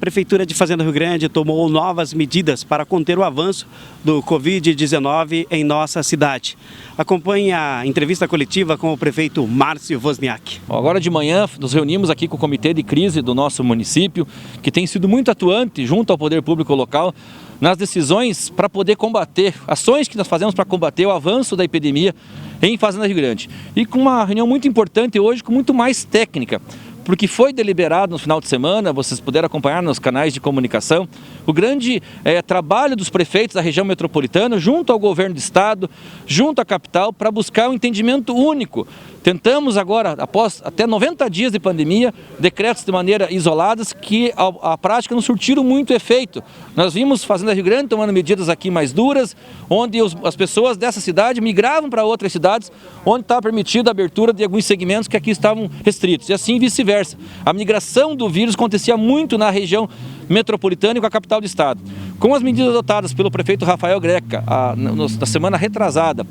Prefeitura de Fazenda Rio Grande tomou novas medidas para conter o avanço do Covid-19 em nossa cidade. Acompanhe a entrevista coletiva com o prefeito Márcio Wozniak. Agora de manhã nos reunimos aqui com o comitê de crise do nosso município, que tem sido muito atuante junto ao poder público local nas decisões para poder combater, ações que nós fazemos para combater o avanço da epidemia em Fazenda Rio Grande. E com uma reunião muito importante hoje, com muito mais técnica, porque foi deliberado no final de semana, vocês puderam acompanhar nos canais de comunicação, o grande trabalho dos prefeitos da região metropolitana, junto ao governo do estado, junto à capital, para buscar um entendimento único. Tentamos agora, após até 90 dias de pandemia, decretos de maneira isoladas que a prática não surtiram muito efeito. Nós vimos Fazenda Rio Grande tomando medidas aqui mais duras, onde as pessoas dessa cidade migravam para outras cidades, onde estava permitida a abertura de alguns segmentos que aqui estavam restritos, e assim vice-versa. A migração do vírus acontecia muito na região metropolitana e com a capital do estado. Com as medidas adotadas pelo prefeito Rafael Greca na semana retrasada,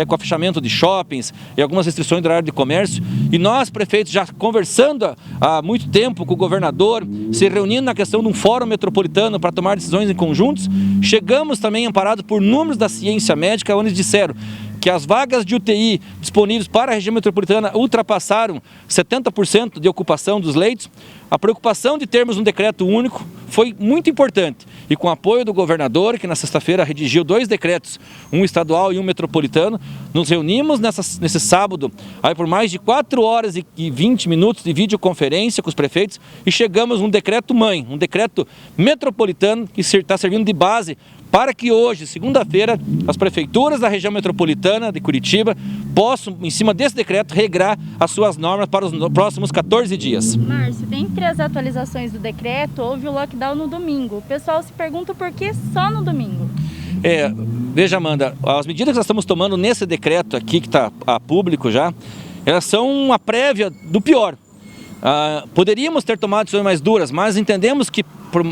com o fechamento de shoppings e algumas restrições do horário de comércio, e nós, prefeitos, já conversando há muito tempo com o governador, se reunindo na questão de um fórum metropolitano para tomar decisões em conjuntos, chegamos também amparados por números da ciência médica, onde disseram que as vagas de UTI disponíveis para a região metropolitana ultrapassaram 70% de ocupação dos leitos. A preocupação de termos um decreto único foi muito importante, e com o apoio do governador, que na sexta-feira redigiu 2 decretos, um estadual e um metropolitano, nos reunimos nesse sábado aí por mais de 4 horas e 20 minutos de videoconferência com os prefeitos, e chegamos a um decreto-mãe, um decreto metropolitano que está servindo de base para que hoje, segunda-feira, as prefeituras da região metropolitana de Curitiba possam, em cima desse decreto, regrar as suas normas para os próximos 14 dias. Márcio, dentre as atualizações do decreto, houve o lockdown no domingo. O pessoal se pergunta por que só no domingo. Veja, Amanda, as medidas que nós estamos tomando nesse decreto aqui, que está a público já, elas são uma prévia do pior. Poderíamos ter tomado decisões mais duras, mas entendemos que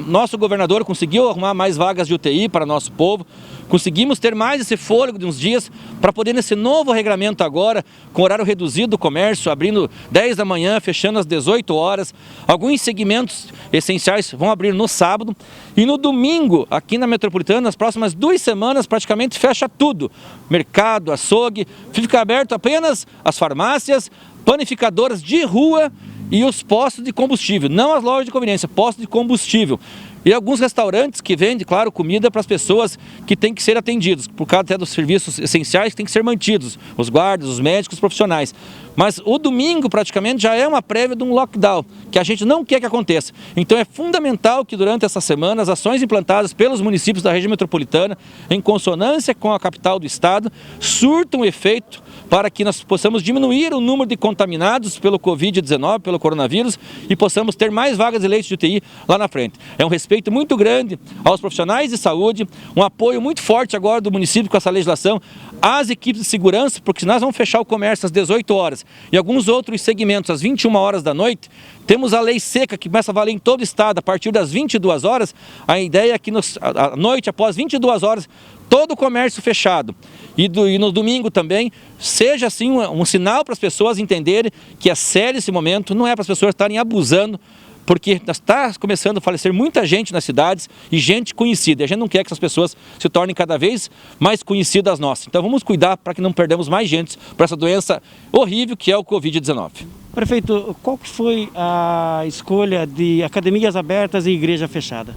nosso governador conseguiu arrumar mais vagas de UTI para nosso povo, conseguimos ter mais esse fôlego de uns dias para poder, nesse novo regramento agora, com horário reduzido do comércio, abrindo 10 da manhã, fechando às 18 horas, alguns segmentos essenciais vão abrir no sábado, e no domingo, aqui na metropolitana, nas próximas 2 semanas, praticamente fecha tudo, mercado, açougue, fica aberto apenas as farmácias, panificadoras de rua e os postos de combustível, não as lojas de conveniência, postos de combustível. E alguns restaurantes que vendem, claro, comida para as pessoas que têm que ser atendidos, por causa até dos serviços essenciais que têm que ser mantidos, os guardas, os médicos, os profissionais. Mas o domingo praticamente já é uma prévia de um lockdown, que a gente não quer que aconteça. Então é fundamental que durante essa semana as ações implantadas pelos municípios da região metropolitana, em consonância com a capital do estado, surtam efeito para que nós possamos diminuir o número de contaminados pelo Covid-19, pelo coronavírus, e possamos ter mais vagas de leitos de UTI lá na frente. É um respeito muito grande aos profissionais de saúde, um apoio muito forte agora do município com essa legislação, às equipes de segurança, porque se nós vamos fechar o comércio às 18 horas e alguns outros segmentos às 21 horas da noite, temos a lei seca que começa a valer em todo o estado a partir das 22 horas, a ideia é que à noite, após 22 horas, todo o comércio fechado, e no domingo também, seja assim um sinal para as pessoas entenderem que é sério esse momento, não é para as pessoas estarem abusando, porque está começando a falecer muita gente nas cidades e gente conhecida. E a gente não quer que essas pessoas se tornem cada vez mais conhecidas nossas. Então vamos cuidar para que não perdamos mais gente para essa doença horrível que é o Covid-19. Prefeito, qual que foi a escolha de academias abertas e igreja fechada?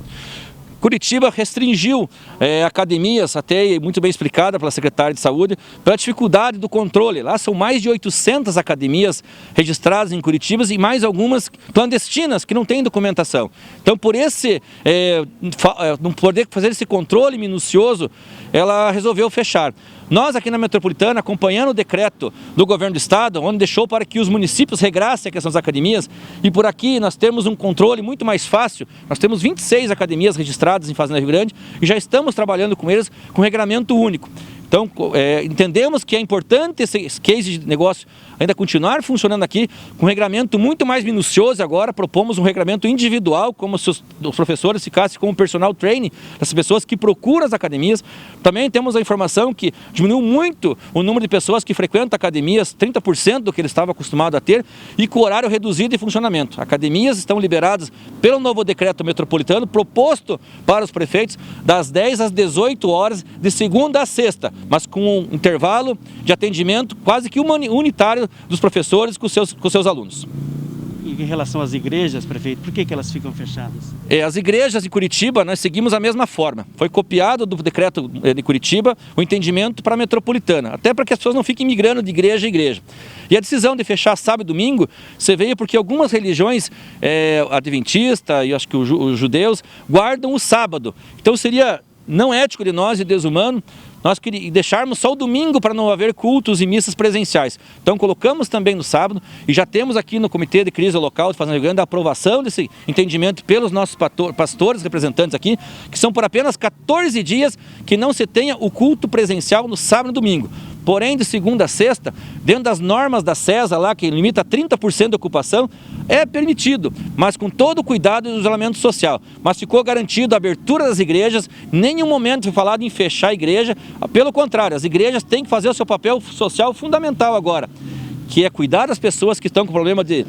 Curitiba restringiu academias, até muito bem explicada pela secretária de saúde, pela dificuldade do controle. Lá são mais de 800 academias registradas em Curitiba e mais algumas clandestinas que não têm documentação. Então, por não poder fazer esse controle minucioso, ela resolveu fechar. Nós aqui na metropolitana, acompanhando o decreto do governo do estado, onde deixou para que os municípios regrassem a questão das academias, e por aqui nós temos um controle muito mais fácil. Nós temos 26 academias registradas em Fazenda Rio Grande e já estamos trabalhando com eles com regramento único. Então, entendemos que é importante esse case de negócio ainda continuar funcionando aqui com um regramento muito mais minucioso agora. Propomos um regramento individual, como se os professores ficassem como personal training das pessoas que procuram as academias. Também temos a informação que diminuiu muito o número de pessoas que frequentam academias, 30% do que ele estava acostumado a ter, e com horário reduzido de funcionamento. Academias estão liberadas pelo novo decreto metropolitano, proposto para os prefeitos, das 10 às 18 horas, de segunda a sexta, mas com um intervalo de atendimento quase que unitário dos professores com seus alunos. Em relação às igrejas, prefeito, por que elas ficam fechadas? As igrejas de Curitiba, nós seguimos a mesma forma. Foi copiado do decreto de Curitiba o entendimento para a metropolitana, até para que as pessoas não fiquem migrando de igreja em igreja. E a decisão de fechar sábado e domingo, você veio porque algumas religiões, adventista e acho que os judeus, guardam o sábado. Então seria não ético de nós e desumano nós deixarmos só o domingo para não haver cultos e missas presenciais. Então colocamos também no sábado e já temos aqui no Comitê de Crise Local de Fazenda Rio Grande a aprovação desse entendimento pelos nossos pastores representantes aqui, que são por apenas 14 dias que não se tenha o culto presencial no sábado e domingo. Porém, de segunda a sexta, dentro das normas da CESA lá, que limita 30% de ocupação, é permitido, mas com todo o cuidado e o isolamento social. Mas ficou garantido a abertura das igrejas, nenhum momento foi falado em fechar a igreja, pelo contrário, as igrejas têm que fazer o seu papel social fundamental agora, que é cuidar das pessoas que estão com problema de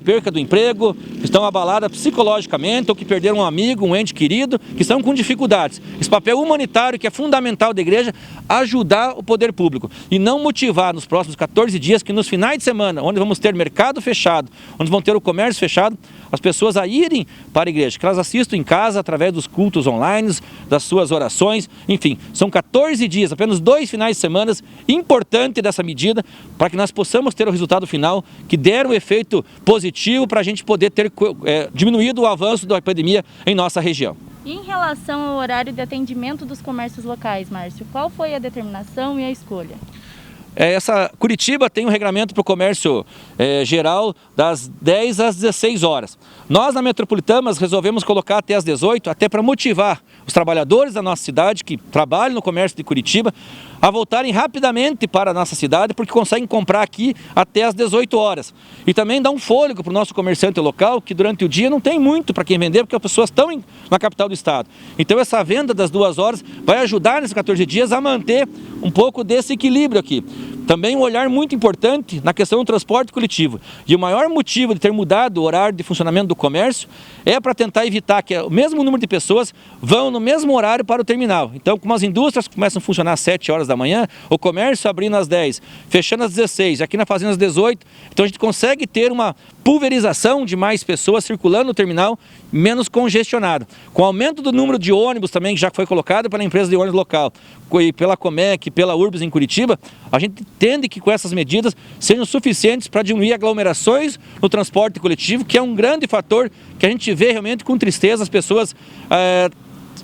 perca do emprego, que estão abaladas psicologicamente ou que perderam um amigo, um ente querido, que estão com dificuldades. Esse papel humanitário que é fundamental da igreja, ajudar o poder público e não motivar nos próximos 14 dias que nos finais de semana, onde vamos ter mercado fechado, onde vão ter o comércio fechado, as pessoas a irem para a igreja, que elas assistam em casa através dos cultos online, das suas orações, enfim, são 14 dias, apenas 2 finais de semana, importante dessa medida, para que nós possamos ter o resultado final, que der um efeito positivo para a gente poder ter diminuído o avanço da epidemia em nossa região. E em relação ao horário de atendimento dos comércios locais, Márcio, qual foi a determinação e a escolha? Curitiba tem um regramento para o comércio geral das 10 às 16 horas. Nós, na Metropolitana, resolvemos colocar até às 18, até para motivar os trabalhadores da nossa cidade que trabalham no comércio de Curitiba a voltarem rapidamente para a nossa cidade, porque conseguem comprar aqui até às 18 horas. E também dá um fôlego para o nosso comerciante local, que durante o dia não tem muito para quem vender, porque as pessoas estão na capital do estado. Então essa venda das 2 horas vai ajudar nesses 14 dias a manter um pouco desse equilíbrio aqui. Também um olhar muito importante na questão do transporte coletivo. E o maior motivo de ter mudado o horário de funcionamento do comércio é para tentar evitar que o mesmo número de pessoas vão no mesmo horário para o terminal. Então, como as indústrias começam a funcionar às 7 horas da manhã, o comércio abrindo às 10, fechando às 16, aqui na fazenda às 18, então a gente consegue ter uma pulverização de mais pessoas circulando no terminal, menos congestionado. Com o aumento do número de ônibus também, que já foi colocado pela empresa de ônibus local, e pela Comec, pela Urbis em Curitiba, a gente entende que com essas medidas sejam suficientes para diminuir aglomerações no transporte coletivo, que é um grande fator que a gente vê realmente com tristeza as pessoas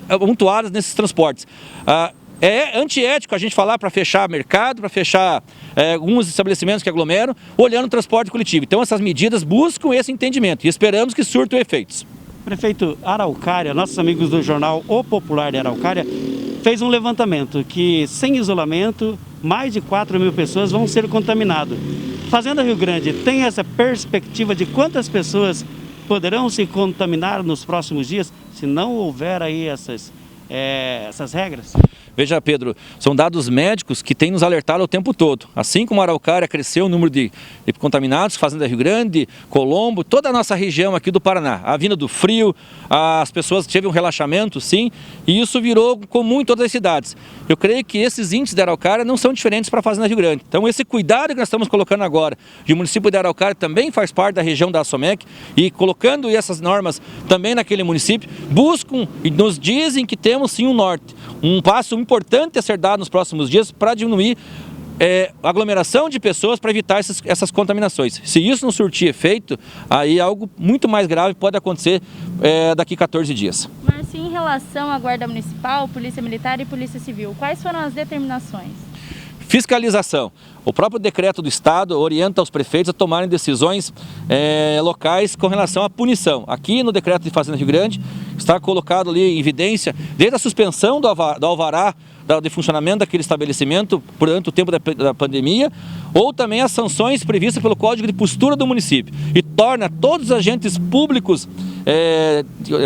amontoadas nesses transportes. É antiético a gente falar para fechar mercado, para fechar alguns estabelecimentos que aglomeram, olhando o transporte coletivo. Então essas medidas buscam esse entendimento e esperamos que surtam efeitos. Prefeito, Araucária, nossos amigos do jornal O Popular de Araucária, fez um levantamento que sem isolamento, mais de 4.000 pessoas vão ser contaminadas. Fazenda Rio Grande tem essa perspectiva de quantas pessoas poderão se contaminar nos próximos dias, se não houver aí essas regras? Veja, Pedro, são dados médicos que têm nos alertado o tempo todo. Assim como a Araucária cresceu o número de contaminados, Fazenda Rio Grande, Colombo, toda a nossa região aqui do Paraná. A vinda do frio, as pessoas tiveram um relaxamento, sim, e isso virou comum em todas as cidades. Eu creio que esses índices da Araucária não são diferentes para a Fazenda Rio Grande. Então esse cuidado que nós estamos colocando agora, e o município de Araucária também faz parte da região da Somec, e colocando essas normas também naquele município, buscam e nos dizem que temos sim um norte, um passo importante a ser dado nos próximos dias para diminuir a aglomeração de pessoas, para evitar essas contaminações. Se isso não surtir efeito, aí algo muito mais grave pode acontecer daqui a 14 dias. Márcio, em relação à Guarda Municipal, Polícia Militar e Polícia Civil, quais foram as determinações? Fiscalização. O próprio decreto do Estado orienta os prefeitos a tomarem decisões locais com relação à punição. Aqui no decreto de Fazenda Rio Grande está colocado ali em evidência, desde a suspensão do alvará de funcionamento daquele estabelecimento durante o tempo da pandemia, ou também as sanções previstas pelo Código de Postura do município, e torna todos os agentes públicos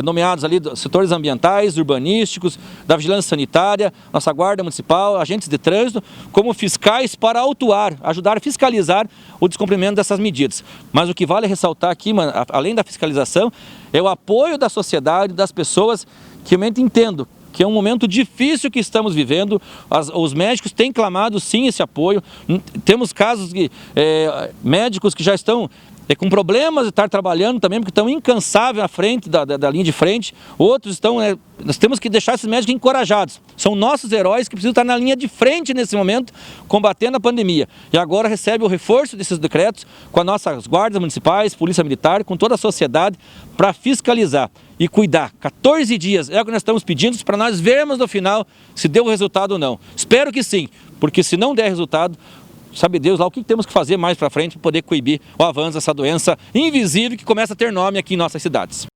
nomeados ali dos setores ambientais, urbanísticos, da vigilância sanitária, nossa guarda municipal, agentes de trânsito, como fiscais para autuar, ajudar a fiscalizar o descumprimento dessas medidas. Mas o que vale ressaltar aqui, além da fiscalização, é o apoio da sociedade, das pessoas, que realmente entendo que é um momento difícil que estamos vivendo. Os médicos têm clamado sim esse apoio. Temos casos de médicos que já estão com problemas de estar trabalhando também, porque estão incansáveis à frente da linha de frente. Outros estão... nós temos que deixar esses médicos encorajados. São nossos heróis que precisam estar na linha de frente nesse momento, combatendo a pandemia. E agora recebe o reforço desses decretos com as nossas guardas municipais, polícia militar, com toda a sociedade, para fiscalizar e cuidar. 14 dias é o que nós estamos pedindo para nós vermos no final se deu resultado ou não. Espero que sim, porque se não der resultado, sabe Deus lá o que temos que fazer mais para frente para poder coibir o avanço dessa doença invisível que começa a ter nome aqui em nossas cidades.